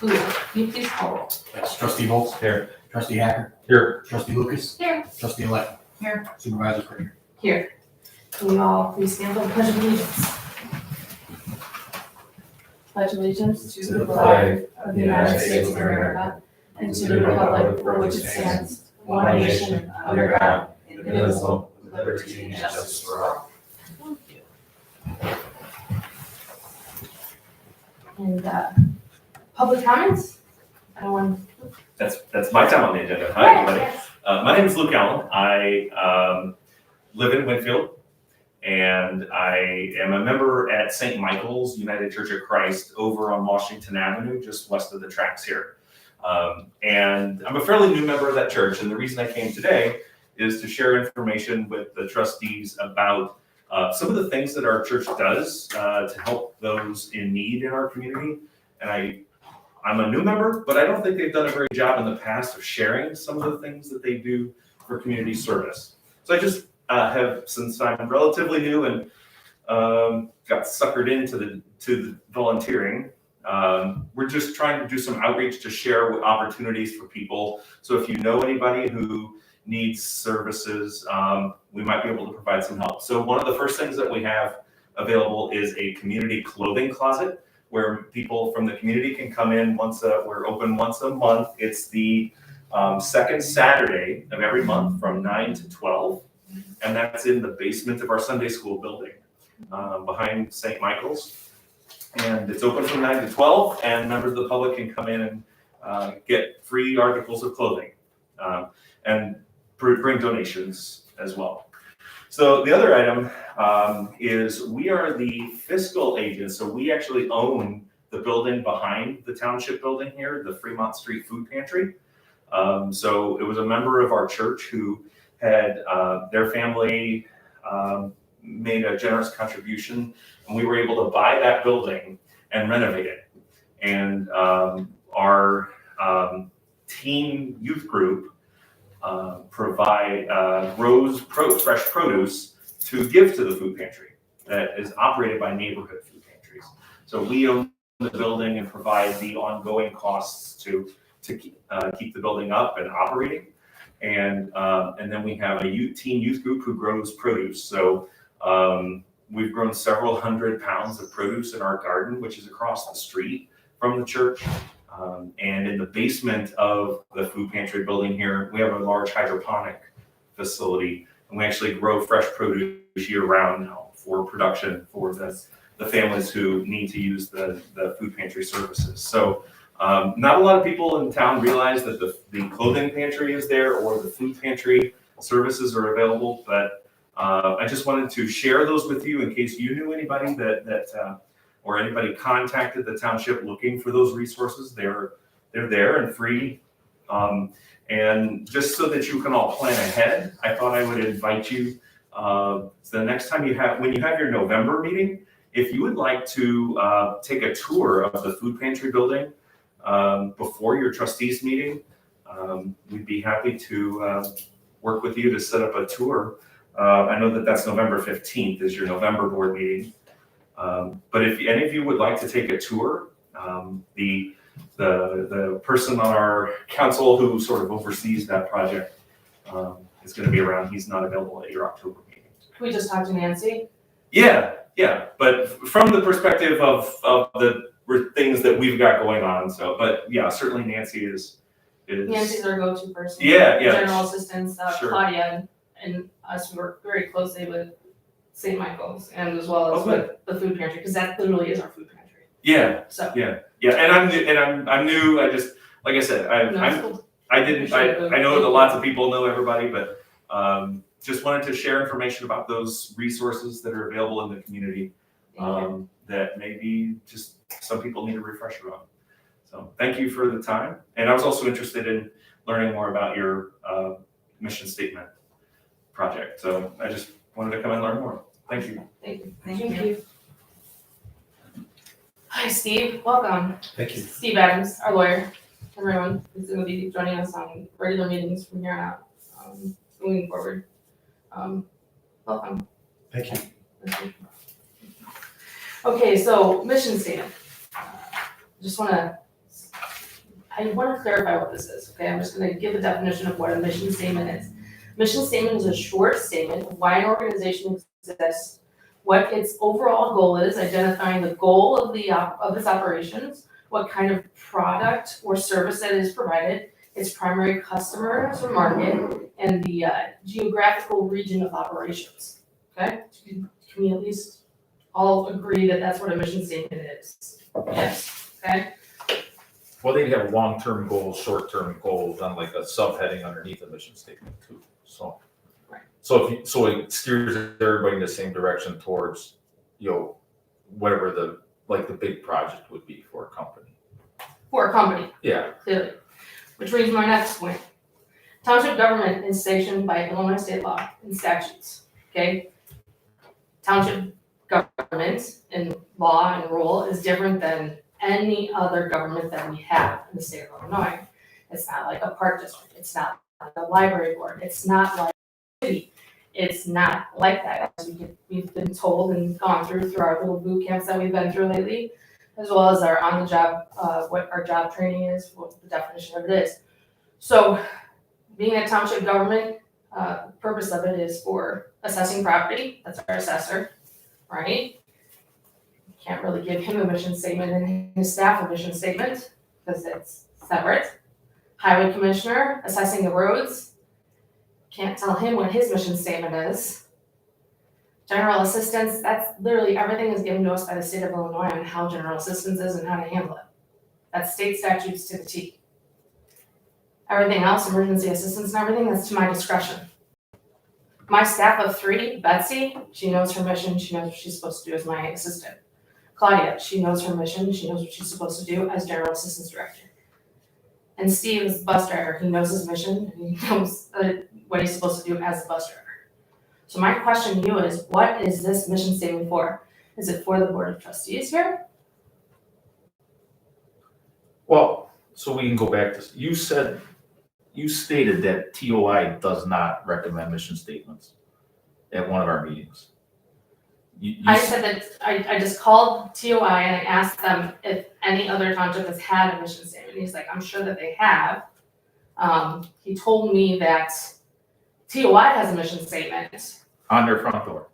Ooh, can you please call roll? That's Trustee Holtz. Here. Trustee Hacker. Here. Trustee Lucas. Here. Trustee Elect. Here. Supervisor Prater. Here. Can you all please stand for the Pledge of Allegiance? Pledge allegiance to the flag of the United States of America and to the republic for which it stands, one nation, under God, indivisible, with liberty and justice for all. And public comments? Anyone? That's my time on the agenda. Hi, everybody. Yes. My name is Luke Allen. I live in Winfield, and I am a member at St. Michael's United Church of Christ over on Washington Avenue, just west of the tracks here. And I'm a fairly new member of that church, and the reason I came today is to share information with the trustees about some of the things that our church does to help those in need in our community. And I'm a new member, but I don't think they've done a very job in the past of sharing some of the things that they do for community service. So I just since I'm relatively new and got suckered into the volunteering, we're just trying to do some outreach to share opportunities for people. So if you know anybody who needs services, we might be able to provide some help. So one of the first things that we have available is a community clothing closet where people from the community can come in we're open once a month. It's the second Saturday of every month from 9 to 12. And that's in the basement of our Sunday school building behind St. Michael's. And it's open from 9 to 12, and members of the public can come in and get free articles of clothing and bring donations as well. So the other item is we are the fiscal agent. So we actually own the building behind the Township building here, the Fremont Street Food Pantry. So it was a member of our church who had their family made a generous contribution, and we were able to buy that building and renovate it. And our teen youth group grows fresh produce to give to the food pantry that is operated by neighborhood food pantries. So we own the building and provide the ongoing costs to keep the building up and operating. And then we have a teen youth group who grows produce. So we've grown several hundred pounds of produce in our garden, which is across the street from the church. And in the basement of the food pantry building here, we have a large hydroponic facility, and we actually grow fresh produce year round now for production for the families who need to use the food pantry services. So not a lot of people in town realize that the clothing pantry is there or the food pantry services are available, but I just wanted to share those with you in case you knew anybody that or anybody contacted the township looking for those resources. They're there and free. And just so that you can all plan ahead, I thought I would invite you the next time when you have your November meeting, if you would like to take a tour of the food pantry building before your trustees meeting, we'd be happy to work with you to set up a tour. I know that's November 15th is your November board meeting. But if any of you would like to take a tour, the person on our council who sort of oversees that project is going to be around. He's not available at your October meeting. Can we just talk to Nancy? Yeah. But from the perspective of the things that we've got going on. So, but yeah, certainly Nancy is. Nancy's our go-to person. Yeah. General assistants, Sure. Claudia and us work very closely with St. Michael's and as well as with the food pantry, because that literally is our food pantry. Yeah. So Yeah. And I'm new. I just, like I said, I know that lots of people know everybody, but just wanted to share information about those resources that are available in the community that maybe just some people need a refresher on. So thank you for the time. And I was also interested in learning more about your mission statement project. So I just wanted to come and learn more. Thank you. Thank you. Hi, Steve. Welcome. Thank you. Steve Adams, our lawyer. Everyone is going to be joining us on regular meetings from here on out, moving forward. Welcome. Thank you. Okay, so mission statement. Just want to I want to clarify what this is, okay? I'm just going to give a definition of what a mission statement is. Mission statement is a short statement of why an organization exists, what its overall goal is, identifying the goal of its operations, what kind of product or service that is provided, its primary customers or market, and the geographical region of operations. Okay? Can we at least all agree that that's what a mission statement is? Yes. Okay? Well, they'd have long-term goals, short-term goals on like a subheading underneath a mission statement too, so. Right. So it steers everybody in the same direction towards, whatever the big project would be for a company. For a company, Yeah, clearly. Which brings me to my next point. Township government is sanctioned by Illinois state law and statutes, okay? Township government in law and rule is different than any other government that we have in the state of Illinois. It's not like a park district, it's not like a library board, it's not like a city. It's not like that, as we've been told and gone through our little boot camps that we've been through lately, as well as our on-the-job, what our job training is, what the definition of it is. So being a township government, the purpose of it is for assessing property, that's our assessor, right? Can't really give him a mission statement and his staff a mission statement because it's separate. Highway commissioner, assessing the roads, can't tell him what his mission statement is. General assistance, that's literally everything is given to us by the state of Illinois on how general assistance is and how to handle it. That's state statutes to the T. Everything else, emergency assistance and everything, that's to my discretion. My staff of 3, Betsy, she knows her mission, she knows what she's supposed to do as my assistant. Claudia, she knows her mission, she knows what she's supposed to do as general assistance director. And Steve is the bus driver, he knows his mission, and he knows what he's supposed to do as the bus driver. So my question to you is, what is this mission statement for? Is it for the board of trustees here? well, so we can go back to, you stated that TOI does not recommend mission statements at one of our meetings. I said that, I just called TOI and I asked them if any other township has had a mission statement. He's like, I'm sure that they have. He told me that TOI has a mission statement. On their front door.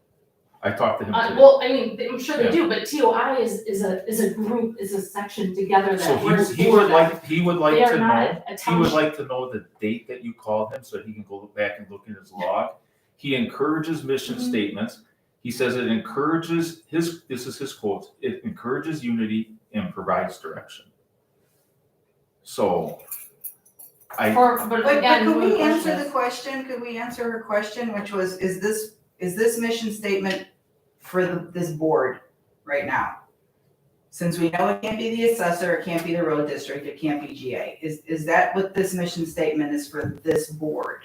I talked to him today. Well, I mean, I'm sure they Yeah. do, but TOI is a group, is a section together So that works he for would them. like, he would like They are to not know, a he would township. like to know the date that you called him so he can go back and look in his log. He encourages mission Mhm. statements. He says it encourages this is his quote, it encourages unity and provides direction. So But But again, could my we question answer is- the question, could we answer her question, which was, is this mission statement for this board right now? Since we know it can't be the assessor, it can't be the road district, it can't be GA, is that what this mission statement is for this board?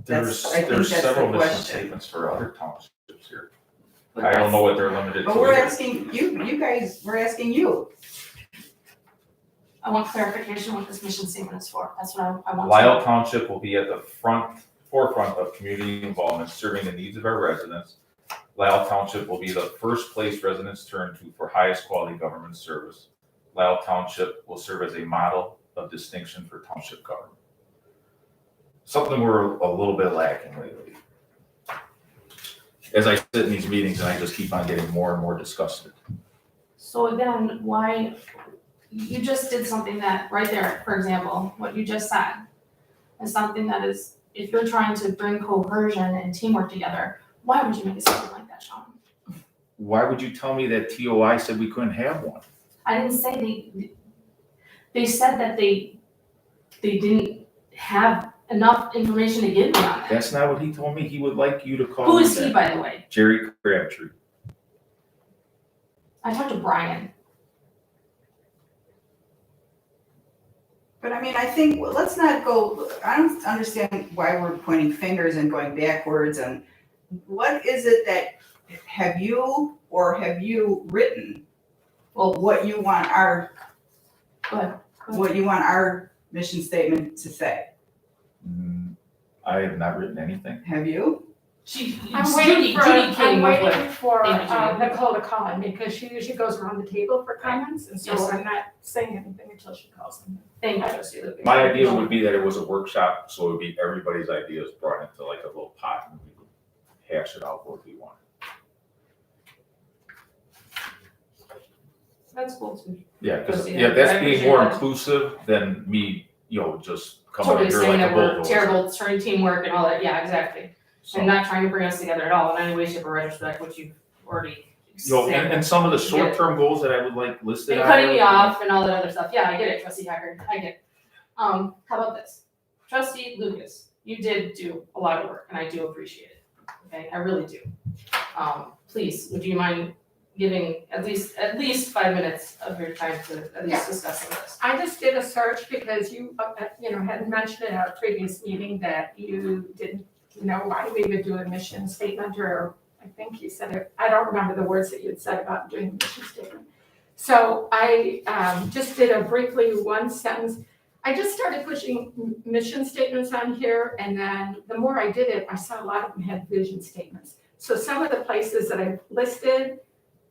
there's I think there's that's the several mission question. statements for other townships here. I don't know what they're limited to. But we're either. asking you guys, we're asking you. I want clarification what this mission statement is for. That's what I want. to Lyle know. Township will be at the forefront of community involvement, serving the needs of our residents. Lyle Township will be the first place residents turn to for highest quality government service. Lyle Township will serve as a model of distinction for township government. Something we're a little bit lacking lately. As I sit in these meetings and I just keep on getting more and more disgusted. So again, why, you just did something that, right there, for example, what you just said, is something that is, if you're trying to bring cohesion and teamwork together, why would you make a statement like that, Sean? Why would you tell me that TOI said we couldn't have one? I didn't say they said that they didn't have enough information to give me on that. That's not what he told me. He would like you to call Who me is he, that. by the way? Jerry Crabtree. I talked to Brian. But I mean, I think, let's not go, I don't understand why we're pointing fingers and going backwards, and what is it that, have you written Well, what you want our, go ahead. what you want our mission statement to say? I have not written anything. Have you? Judy came up with. waiting for Thank you, Judy. Nicole to call in because she usually goes around the table for comments, and so Yes. I'm not saying anything until she calls in. Thank you, Trustee Lucas. My idea would be that it was a workshop, so it would be everybody's ideas brought into like a little pot and we would hash it out what we want. That's cool too. Yeah, Because, yeah, that's I being appreciate more that. inclusive than me, just coming Totally in here saying like a that we're bulldozer. terrible, starting teamwork and all that, yeah, exactly. So, And not trying to bring us together at all in any way, shape, or respect, which you've already said. and some of the short-term goals that I would like listed And on cutting there- me off and all that other stuff, yeah, I get it, Trustee Hacker, I get it. How about this? Trustee Lucas, you did do a lot of work, and I do appreciate it, okay, I really do. Please, would you mind giving at least 5 minutes of your time to at least discuss some of this? I just did a search because you had mentioned in our previous meeting that you didn't know why we would do a mission statement, or I think you said it, I don't remember the words that you had said about doing a mission statement. So I just did a briefly one sentence. I just started pushing mission statements on here, and then the more I did it, I saw a lot of them had vision statements. So some of the places that I've listed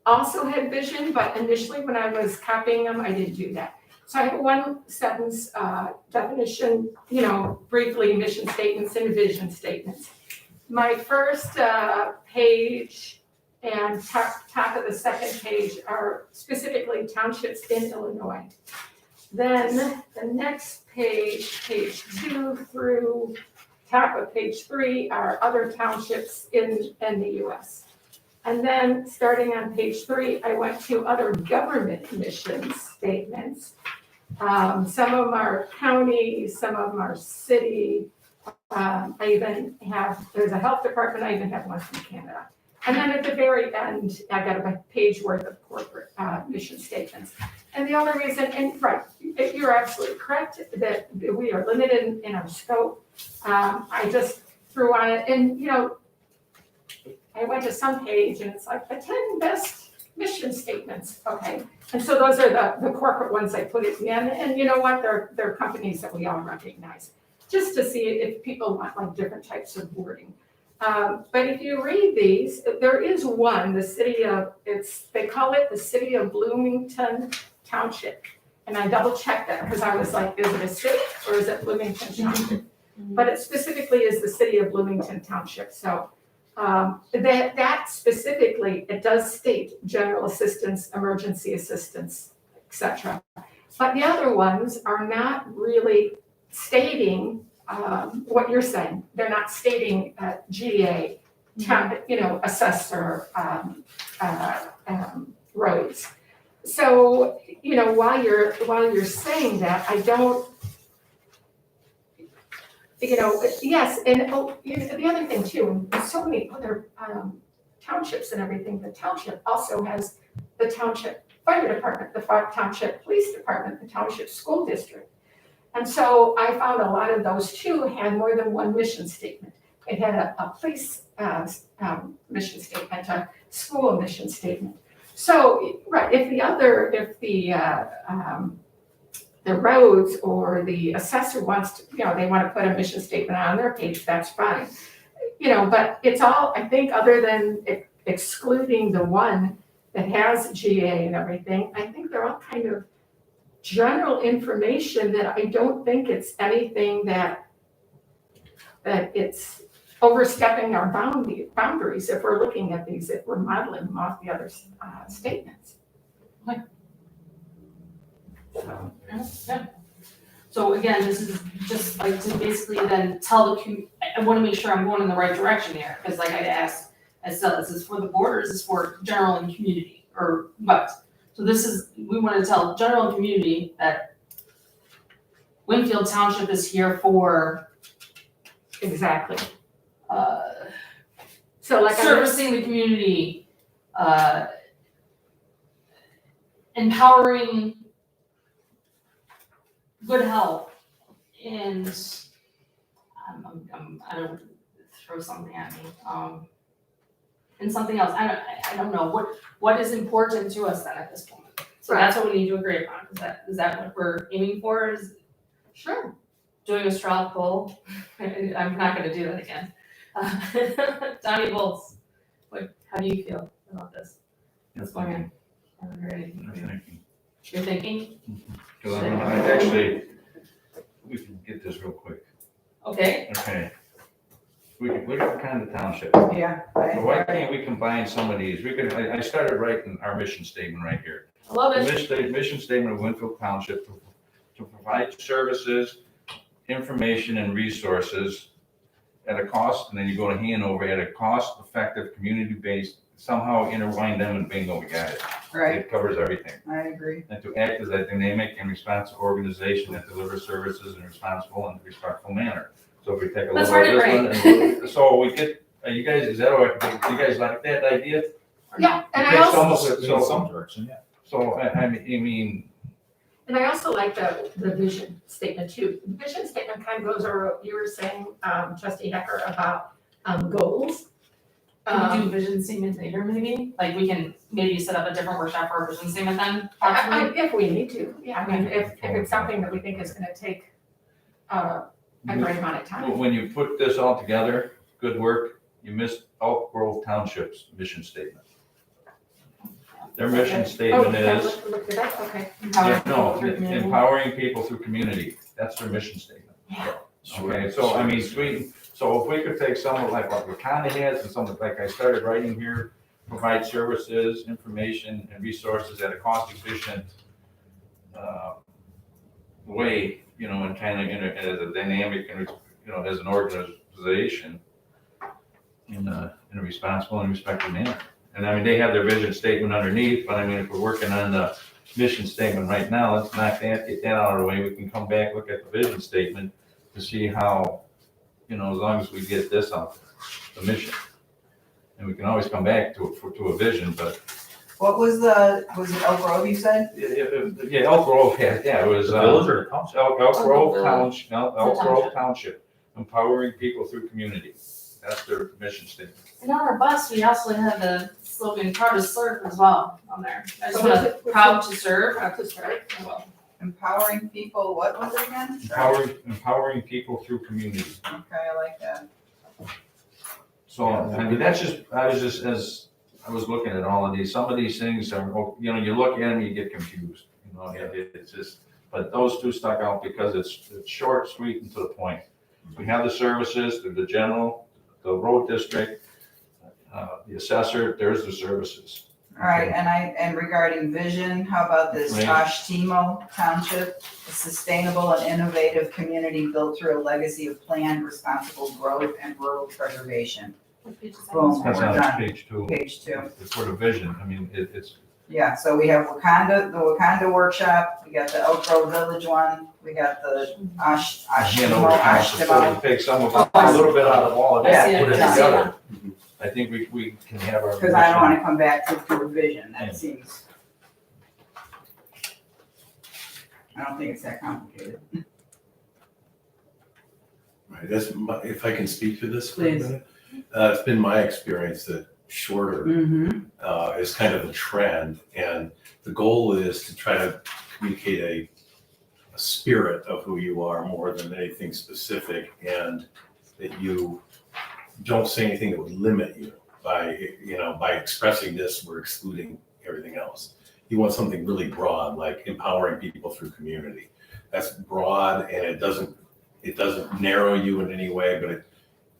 also had vision, but initially when I was copying them, I didn't do that. So I have one sentence definition, briefly mission statements and vision statements. My first page and top of the second page are specifically townships in Illinois. Then the next page, page 2 through top of page 3 are other townships in the US. And then starting on page 3, I went to other government mission statements. Some of them are county, some of them are city. I even have, there's a health department, I even have one from Canada. And then at the very end, I got a page worth of corporate mission statements. And the only reason, and right, you're absolutely correct that we are limited in our scope. I just threw on it, and I went to some page and it's like the 10 best mission statements, okay? And so those are the corporate ones I put at the end, and you know what, they're companies that we all recognize, just to see if people want like different types of wording. But if you read these, there is one, they call it the City of Bloomington Township. And I double checked that because I was like, is it a city or is it Bloomington Township? But it specifically is the City of Bloomington Township. So that specifically, it does state general assistance, emergency assistance, etc. But the other ones are not really stating what you're saying. They're not stating GA, assessor, roads. So while you're saying that, I don't. Yes, and the other thing too, there's so many other townships and everything. The township also has the township fire department, the township police department, the township school district. And so I found a lot of those too had more than one mission statement. It had a police mission statement, a school mission statement. So, right, if the roads or the assessor wants to, they want to put a mission statement on their page, that's fine. But it's all, I think, other than excluding the one that has GA and everything, I think they're all kind of general information that I don't think it's anything that it's overstepping our boundaries if we're looking at these, if we're modeling them off the other statements. Yeah. So again, this is just like to basically then tell I want to make sure I'm going in the right direction here, because like I asked, this is for the board or is this for general and community or what? So we want to tell general and community that Winfield Township is here for Exactly. So like servicing the community, empowering good health, and I don't throw something at me. And something else. I don't know what is important to us then at this point. So Right. that's what we need to agree upon. Is that what we're aiming for? Is Sure. doing a straw poll? I'm not going to do that again. Donnie Bolts, how do you feel about this? What's going on? Haven't heard anything. You're thinking? Because I actually, we can get this real quick. Okay. Okay. We can kind of township. Yeah. So why can't we combine some of these? I started writing our mission statement right here. I love The it. mission statement of Winfield Township to provide services, information, and resources at a cost, and then you go to Hanover, at a cost-effective, community-based, somehow intertwine them and bingo, we got it. Right, It covers everything. I agree. And to act as a dynamic and responsive organization that delivers services in a responsible and respectful manner. So if we take a That's look at hard to this one, and so we get, you guys, is that all right? Do you guys like that idea? Yeah, and I Okay, also, So, in some direction, yeah. So, I mean, and I also like the vision statement too. The vision statement kind of goes over what you were saying, trustee Hecker, about, goals. Can we do vision statement later, maybe? Like, we can maybe set up a different workshop for a vision statement then, possibly? If we need to, yeah, I mean, if it's something that we think is gonna take, a great amount of time. when you put this all together, good work, you missed Elk Grove Township's mission statement. Their mission Oh, statement yeah, is, look at that, okay. yeah, no, empowering people through community. That's their mission statement. Okay, so I mean, so if we could take some of like what Wakanda has and some of, like I started writing here, provide services, information, and resources at a cost-efficient way, you know, and kind of as a dynamic and, you know, as an organization in a responsible and respectful manner. And I mean, they have their vision statement underneath, but I mean, if we're working on the mission statement right now, let's knock that, get that out of the way. We can come back, look at the vision statement to see how, you know, as long as we get this out, the mission. And we can always come back to a vision, but. What was it Elk Grove you said? Yeah, Elk Grove had, yeah, it was. The village or the township? Elk Grove Village. Township, Elk Grove Township, empowering people through community. That's their mission statement. And on our bus, we also have the slogan, proud to serve as well on there. I just So want what's to, it- proud to serve. Proud to serve. Empowering people, what was it again? Empowering people through community. Okay, I like that. So, I mean, as I was looking at all of these, some of these things are, you know, you look at them, you get confused, you know, it's just, but those two stuck out because it's short, sweet, and to the point. We have the services, the general, the road district, the assessor, there's the services. All right, and regarding vision, how about this Right. Ashtimo Township? A sustainable and innovative community built through a legacy of planned, responsible growth and rural preservation. Boom. That's We're on done. page 2. Page 2. It's for the vision, I mean, it's, Yeah, so we have Wakanda, the Wakanda workshop, we got the Elk Grove Village one, we got the Hanover Council, so Ashtimo. we take some of, a little bit out of all of I that, see put it, it I see it. together. I think we can have our. Because I don't wanna come back to a vision, Yeah. that seems. I don't think it's that complicated. Right, if I can speak to this for a Please. minute. It's been my experience that shorter Mm-hmm. is kind of a trend, and the goal is to try to communicate a spirit of who you are more than anything specific, and that you don't say anything that would limit you by expressing this, we're excluding everything else. You want something really broad, like empowering people through community. That's broad, and it doesn't narrow you in any way, but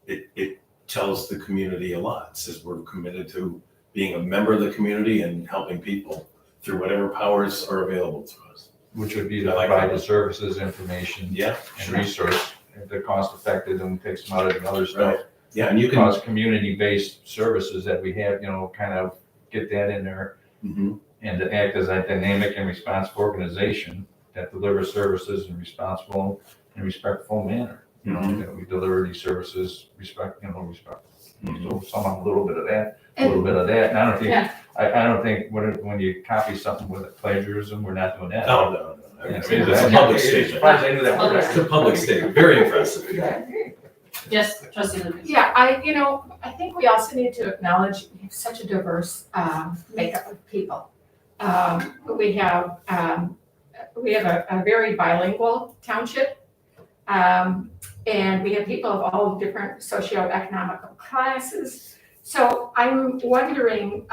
it tells the community a lot. It says we're committed to being a member of the community and helping people through whatever powers are available to us. Which would be to I like provide that. the services, information, Yeah, and resource, if they're cost effective and take some out of the other stuff. Right. Yeah, and you can. Cause community-based services that we have, you know, kind of get that in there, Mhm. and to act as a dynamic and responsive organization that delivers services in a responsible and respectful manner. You know, Mhm. that we deliver these services respectful. Mhm. So somehow a little bit of that, a little bit of that, and I don't think, Yeah. I don't think when you copy something with plagiarism, we're not doing that. No. I mean, Yeah, it's a public As statement. far as I knew that word. It's a public statement, very impressive. Yes, trustee Lucas. Yeah, I think we also need to acknowledge we have such a diverse makeup of people. We have a very bilingual township. And we have people of all different socioeconomic classes. So I'm wondering,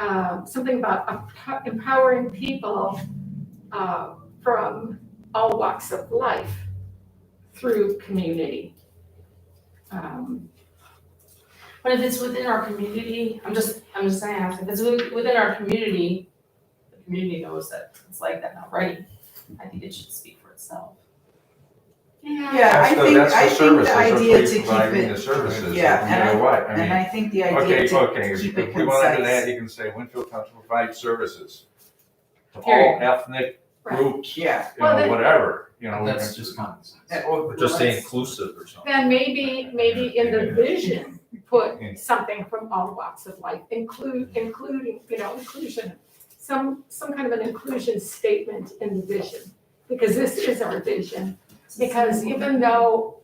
something about empowering people from all walks of life through community. But if it's within our community, I'm just saying, if it's within our community, the community knows that it's like that already. I think it should speak for itself. Yeah, I think, That's I the think services the of idea who's to keep providing the it, services, yeah, no and matter what, I and mean. I think the idea Okay, to okay, keep it if we wanted to concise. add, you can say Winfield Township provides services to all Period. ethnic Right. groups, Yeah. Well, then- whatever, you know. That's just common sense. Or just say inclusive or something. Then maybe in the vision, put something from all walks of life, including, inclusion. Some kind of an inclusion statement in the vision, because this is our vision. Because even though,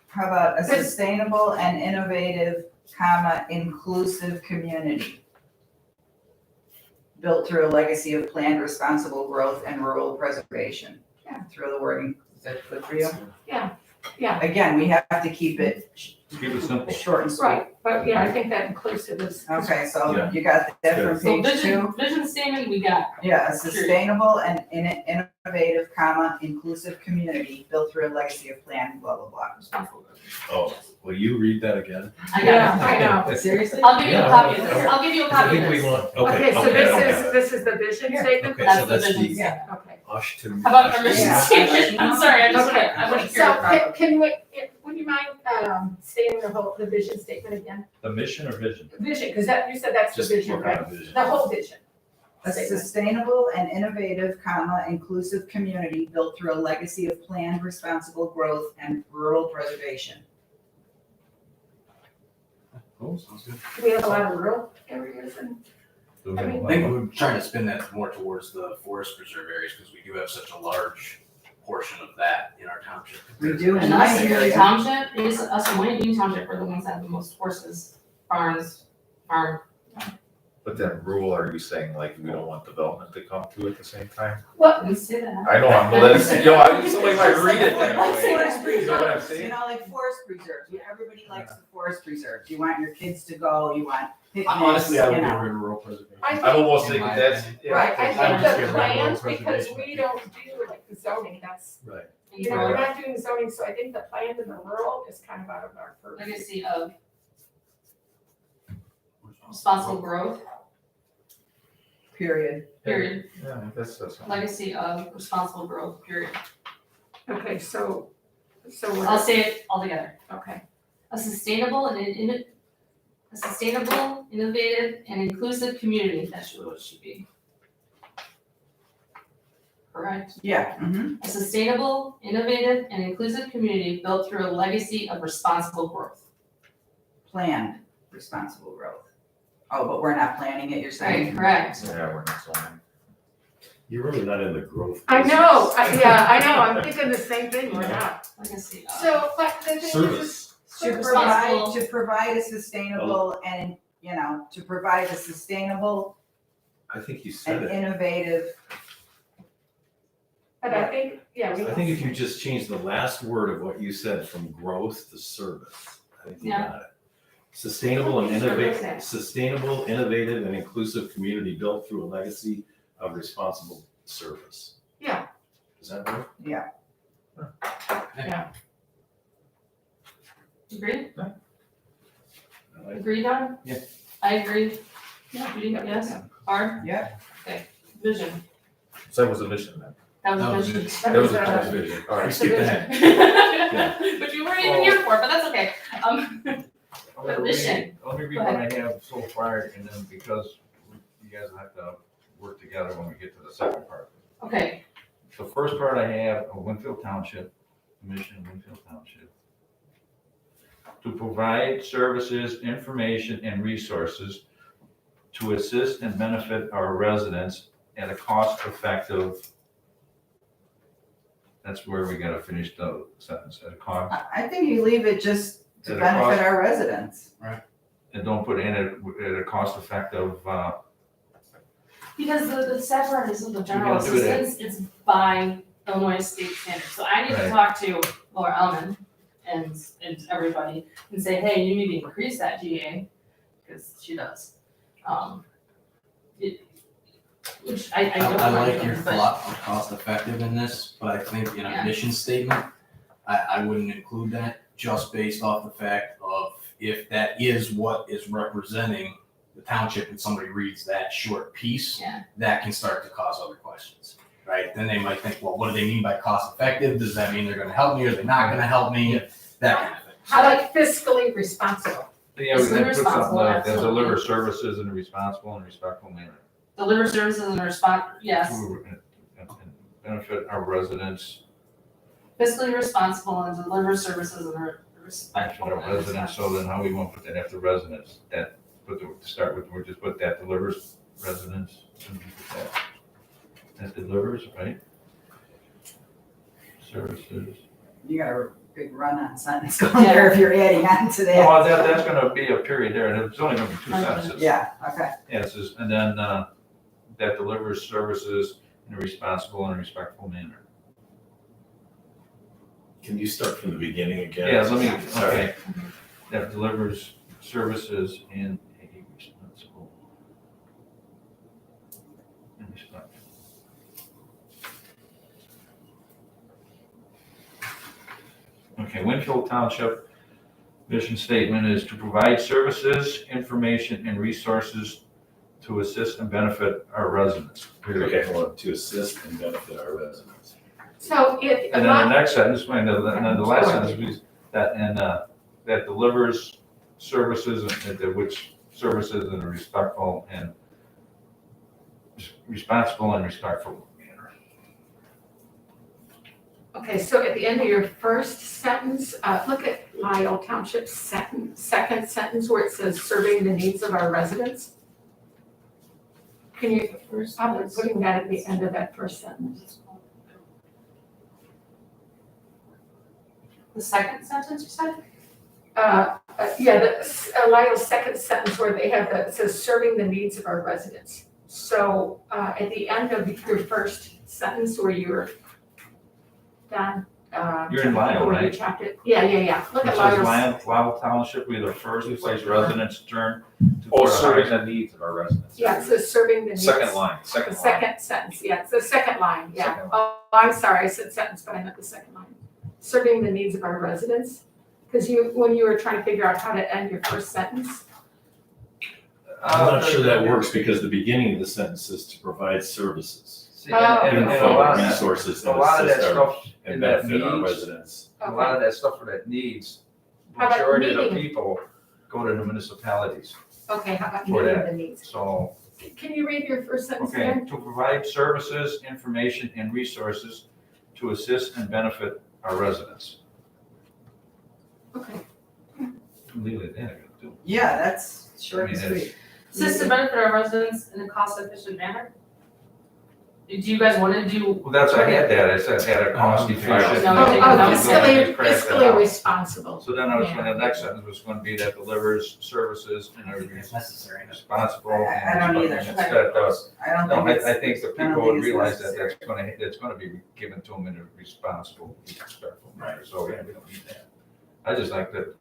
How about a Good. sustainable and innovative, inclusive community built through a legacy of planned responsible growth and rural preservation? Yeah. Throw the wording, is that good for you? yeah, Again, we have to keep it Keep it simple. short and sweet. right, but yeah, I think that inclusive is. Okay, so Yeah. you got that from So page two? vision statement, we got. Yeah, a sustainable and innovative, inclusive community built through a legacy of planned, blah, blah, blah. Oh, will you read that again? I Yeah, got it. I know. Seriously? I'll give you a Yeah, copy of okay. this. I'll give you a I copy of think we this. want, Okay, so okay. this is the vision statement? Okay, That's so the that's vision. the Yeah. Okay. Ashton. How about our mission Yeah. statement? I'm sorry, I Okay. want to hear So it properly. can we, would you mind stating the vision statement again? The mission or vision? Vision, because you said that's the Just vision, what kind right? of vision? The whole vision. A sustainable and innovative, inclusive community built through a legacy of planned, responsible growth and rural preservation. Cool, sounds good. We have a lot of rural areas and, I mean- I think we're trying to spin that more towards the forest preserve areas, because we do have such a large portion of that in our township. We do, And in us, my the area. township, is us in Winfield Township are the ones that have the most horses, farms, farm. But then rural, are you saying like we don't want development to come through at the same time? what, We say that. I know, I'm, somebody might read it that Like way. forest You know what I'm preserves, saying? like forest preserves, everybody likes the forest preserves, you want your kids to go, you want picnics, Honestly, I would you get know. rid of rural preservation. I I'm think, almost In thinking my that's, opinion. yeah. right, I I would think just the get rid of plans, rural because preservation. we don't do like the zoning, that's, Right. we're not doing zoning, so I think the plan in the rural is kind of out of our purview. Legacy of responsible growth, Period. period. Yeah, that's something. Legacy of responsible growth, period. Okay, so I'll say it all together. okay, A sustainable, innovative, and inclusive community, that's what it should be. Correct? Yeah, A sustainable, innovative, and inclusive community built through a legacy of responsible growth. planned, responsible growth. Oh, but we're not planning it, you're saying? Right, correct. Yeah, we're not zoning. You're really not in the growth. I know, I know, I'm thinking the same thing, we're not. Legacy of. So, but the thing is, Service. To Responsible. provide a sustainable and, to provide a sustainable I think you said and it. innovative, but I think, yeah, we. I think if you just change the last word of what you said from growth to service, I think you Yeah. got it. Sustainable and Service. innovative and inclusive community built through a legacy of responsible service. Yeah. Is that right? Agree? I like- Agree, Don? Yeah. I agree. Yeah, Judy, yes? Barb? Yeah. Okay, vision. So that was a mission then. That That was was vision. That was That a was, vision. All right, That's skip the ahead. But you weren't even here for it, but that's okay. I'm gonna Mission. Let me read Go what I have so far, and then because you guys will have to work together when we get to the second part. Okay, The first part I have, Winfield Township, mission of Winfield Township. To provide services, information, and resources to assist and benefit our residents at a cost-effective. That's where we gotta finish the sentence, at a cost, I think you leave it just to At a benefit cost. our residents. and don't put in it at a cost-effective, because the sad part is with the general gotta do that. assistance, it's by Illinois state standards. So I need to Right. talk to Laura Ellman and everybody and say, hey, you need to increase that GA, because she does. Which I don't I mind like your doing, but thought of cost effective in this, but I think in a Yeah. mission statement, I wouldn't include that just based off the fact of if that is what is representing the township and somebody reads that short piece, Yeah. that can start to cause other questions, right? Then they might think, well, what do they mean by cost effective? Does that mean they're gonna help me or they're not gonna help me? That kind of thing. How about fiscally responsible? Yeah, we Fiscally can put something responsible, like that, absolutely. deliver services in a responsible and respectful manner. deliver services in a response, yes, And benefit our residents, fiscally responsible and deliver services in a benefit respectful our and residents, so then how we won't put that after residents, that, to start with, we'll just put that delivers residents, and we put that delivers, right? Services. You got a big run-on sentence going there if you're adding on to that. Well, that's gonna be a period there, and it's only gonna be two sentences. Yeah, okay. Yeah, it says, and then, that delivers services in a responsible and respectful manner. Can you start from the beginning again? Yeah, let me, Sorry. okay. That delivers services in a responsible and respectful. Okay, Winfield Township mission statement is to provide services, information, and resources to assist and benefit our residents. Period. Okay, hold on, to assist and benefit our residents. So if, And then the next sentence, and then the last sentence, is that, and, that delivers services, and which services in a respectful and responsible and respectful manner. okay, so at the end of your first sentence, look at Lyle Township's second sentence where it says serving the needs of our residents. Can you, I'm putting that at the end of that first sentence. The second sentence you said? Yeah, Lyle's second sentence where they have it says serving the needs of our residents. So at the end of your first sentence where you're done. You're in Lyle, where you right? chopped it. Yeah. Look It at says Lyle's. Lyle Township, we the first place residents turn to. Oh, serving the needs of our residents. Yeah, it says serving the needs. Second line, The second line. second sentence, yeah, it's the second line, yeah. Second line. Oh, I'm sorry, I said sentence, but I meant the second line. Serving the needs of our residents, because when you were trying to figure out how to end your first sentence. I'm not sure that works because the beginning of the sentence is to provide services. See, and a Info, lot of, resources a and lot of that assist our, stuff and in that benefit our needs, residents. a lot of that stuff for that needs, How about majority of the meeting? people go to the municipalities, Okay, how about For meeting that. the needs? so. Can you read your first sentence Okay, again? to provide services, information, and resources to assist and benefit our residents. Okay. Leave it there, too. Yeah, that's short I mean, and it's- sweet. Assist and benefit our residents in a cost efficient manner? Do you guys want to do? Well, that's, I had that, I said, had a cost efficient. No, Oh, take it down. fiscally responsible. So then I was, when the next sentence was gonna be that delivers services in a It's necessary. responsible. I don't either. Instead of, I don't no, think it's. I think the I don't people would think it's realize that necessary. that's gonna be given to them in a responsible, respectful manner, Right. so yeah, we don't need that. I just like that,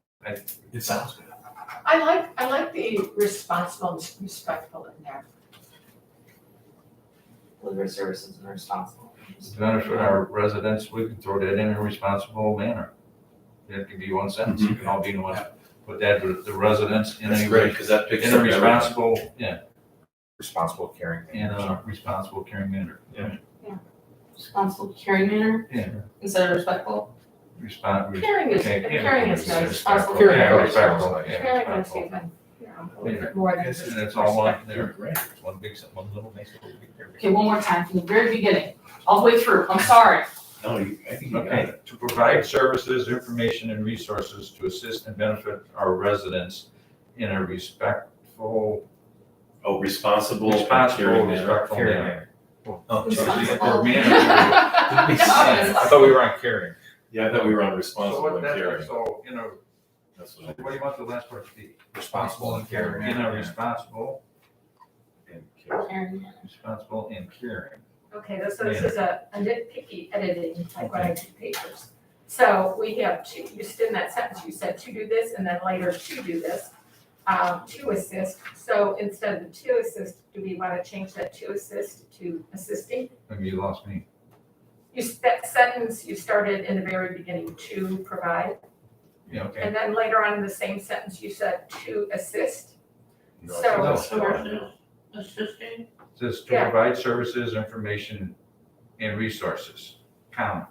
It sounds good. I like the responsible and respectful in there. Deliver services in a responsible. to benefit our residents, we can throw that in a responsible manner. That could be one sentence, you can all be in one, put that with the residents in That's a, great, because that picks in up a everything. responsible, yeah, Responsible, caring. in a responsible, caring manner. Responsible, caring manner Yeah, instead of respectful. Caring is, Okay, caring is nice. respectful, Responsible. yeah, respectful, yeah, Caring is respectful. even, you know, a little bit more than Yes, just and it's all one respect. there, Great. one big, one little, nice little big there. Okay, one more time from the very beginning, all the way through, I'm sorry. No, I think you got Okay, it. to provide services, information, and resources to assist and benefit our residents in a respectful, Oh, responsible, responsible, caring manner. respectful Caring manner. manner. Oh, Responsible. Or manner. I thought we were on caring. yeah, I thought we were on So responsible what, and that's, caring. so, you know, That's what what do you want the last part to be? Responsible and caring. In a responsible, and caring. Caring manner. responsible and caring. Okay, so this is a nitpicky editing, like when I do papers. So we have to, just in that sentence, you said to do this, and then later to do this, to assist. So instead of the to assist, do we want to change that to assist to assisting? Maybe you lost me. That sentence you started in the very beginning, to provide, Yeah, okay. and then later on in the same sentence, you said to assist. No, So, Assisting? Says to Yeah. provide services, information, and resources, comma.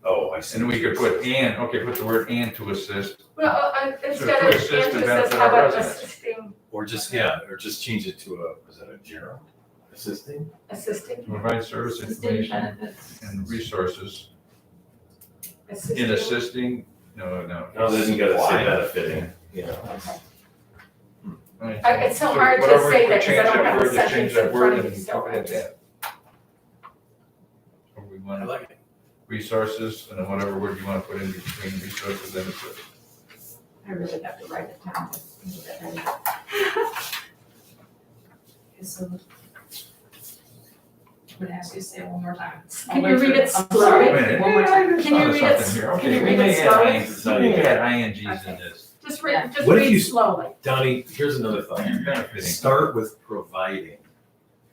Oh, I see. And we could put and, okay, put the word and to assist. well, instead to of assist and emphasis, benefit how our about residents. assisting, Or just change it to a, is that a gerund? Assisting? assisting, To provide service, Assisting information, benefits. and resources in assisting? assisting, no. No, then you gotta say benefiting, you know. Okay. Right. It's so hard to whatever, say we that 'cause I change don't that have the word, just sentence change that in word front of and me, so put it at that. Or we I want like it. resources, and then whatever word you want to put in between resources and assist. I really have to write it down. So I'm gonna ask you to say it one more time. Can you read it Wait a slowly? minute. One more time. Can you read it- Something here. can Okay, you we read may it add slowly? INGs, we may add INGs in this. Just Yeah. What if read you- slowly. Donnie, here's another thought. Benefiting. Start with providing,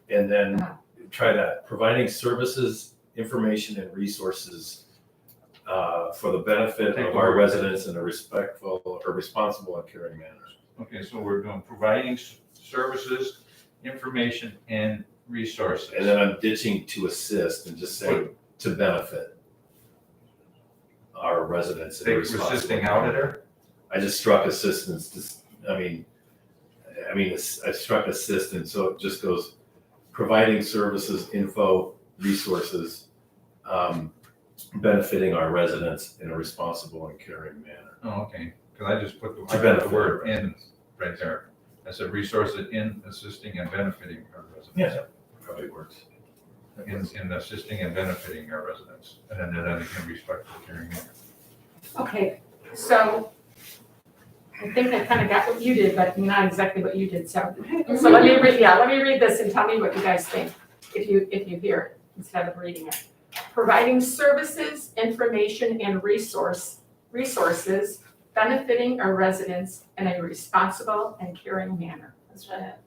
and then try that, providing services, information, and resources for the benefit Take of the our word. residents in a respectful or responsible and caring manner. Okay, so we're doing providing services, information, and resources. And then I'm ditching to assist and just say to benefit our residents in a Take responsible. assisting out of there? I just struck assistance, I struck assistance, so it just goes providing services, info, resources, benefiting our residents in a responsible and caring manner. Oh, okay, because I just put To I put the benefit. word in right there. I said resources in assisting and benefiting our residents. Yeah, probably works. In assisting and benefiting our residents, and then again, respectful, caring manner. Okay, so I think I kind of got what you did, but not exactly what you did, so let me read this and tell me what you guys think, if you hear it, instead of reading it. Providing services, information, and resources benefiting our residents in a responsible and caring manner. That's what I have.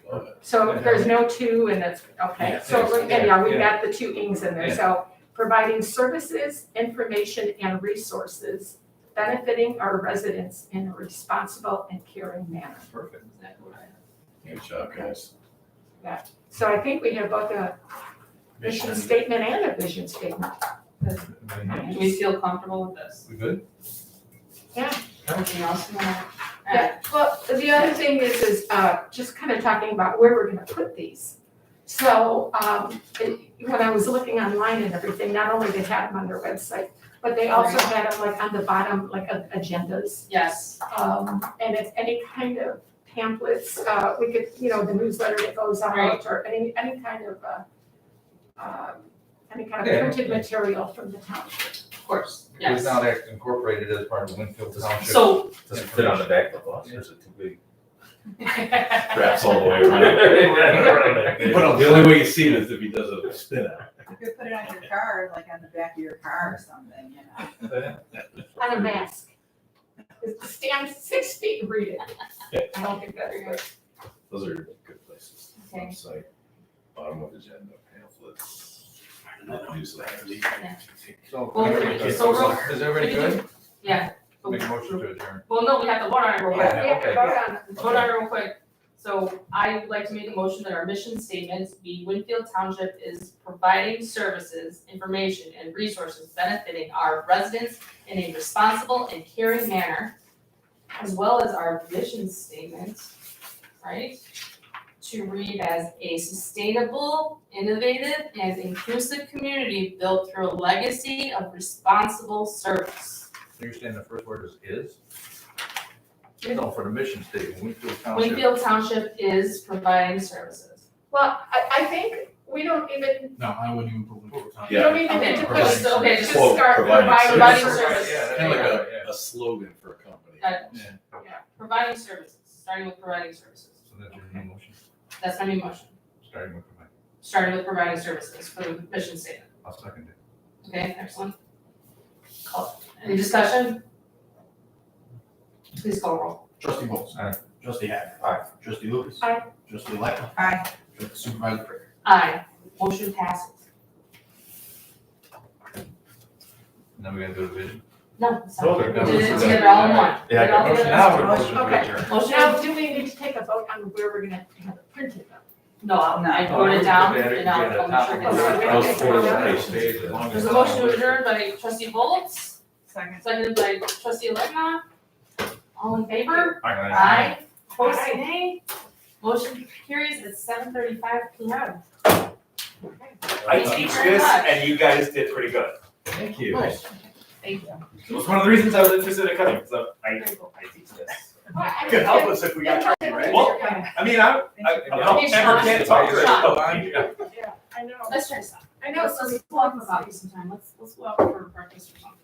Love it. So there's no two, and that's, okay, Yeah, so, yeah, we yeah. got the two ings in there, Yeah. so providing services, information, and resources benefiting our residents in a responsible and caring manner. Perfect. Exactly what I have. Good job, guys. So I think we have both a mission statement and a vision statement. Do we feel comfortable with this? We good? Anything else you wanna add? Yeah, well, the other thing is just kind of talking about where we're gonna put these. So, when I was looking online and everything, not only they had them on their website, but they also had them like on the bottom, like agendas. Yes, And if any kind of pamphlets, we could, the newsletter that goes out, Right. or any kind of Yeah. printed material from the township. of course, It was yes. now incorporated as part of Winfield Township. So, Does it fit on the back of the bus, or is it too big? yeah, Wraps all the way around. The only way you see it is if he does a spin out. You could put it on your car, like on the back of your car or something, On a mask. Stand 6 feet and read it. I don't think that's good. Those are good places. Okay. Website, bottom of agenda, pamphlets, newsletters. So, Well, is everybody good? yeah. Make a motion to adjourn. Well, no, we have to vote on it real We quick. have to vote on it. Vote on it real quick. So I would like to make a motion that our mission statement be Winfield Township is providing services, information, and resources benefiting our residents in a responsible and caring manner, as well as our vision statement, right? To read as a sustainable, innovative, and inclusive community built through a legacy of responsible service. You're saying the first word is? No, for the mission statement, Winfield Township. Winfield Township is providing services. Well, I think we don't even, No, I wouldn't even put Winfield you Township. don't even Okay, need to put, providing just okay, services. Quote, start providing providing services. services. Yeah, Kind of yeah, like yeah. a slogan for a company. Got it. Yeah. Providing services, starting with providing services. So that's your new motion, That's my new motion, starting with the mic. starting with providing services for the mission statement. I'll second it. Okay, excellent. Any discussion? Please call roll. Trustee Paulsen. Aye. Trustee Hager. Aye. Trustee Lucas. Aye. Trustee Lightfoot. Aye. Trustee Supervisor Prater. Aye. Motion passes. Now we gotta do the vision. No, it's Oh, not. they're We gonna- did it together all in one. Yeah, Did it all motion together. now, we're motion to Okay. adjourn. Motion, Now, do we need to take a vote on where we're gonna have it printed though? no, I wrote it down and I'll make sure it gets. Okay. I was for the Okay. patient. As long as- There's a motion to adjourn by trustee Bolts, Second. seconded by trustee Letna. All in favor? Aye. Aye. Opposed, Aye. say nay. Motion carries at 7:35 PM. I teach this and you guys did pretty good. Thank you. Thank you. It was one of the reasons I was interested in cutting, so I teach this. Could help us if we got trouble, right? Well, I mean, I'm never can't talk. Yeah, I know. Let's try to stop. I know, so we Let's walk about this sometime. Let's go out for breakfast or something.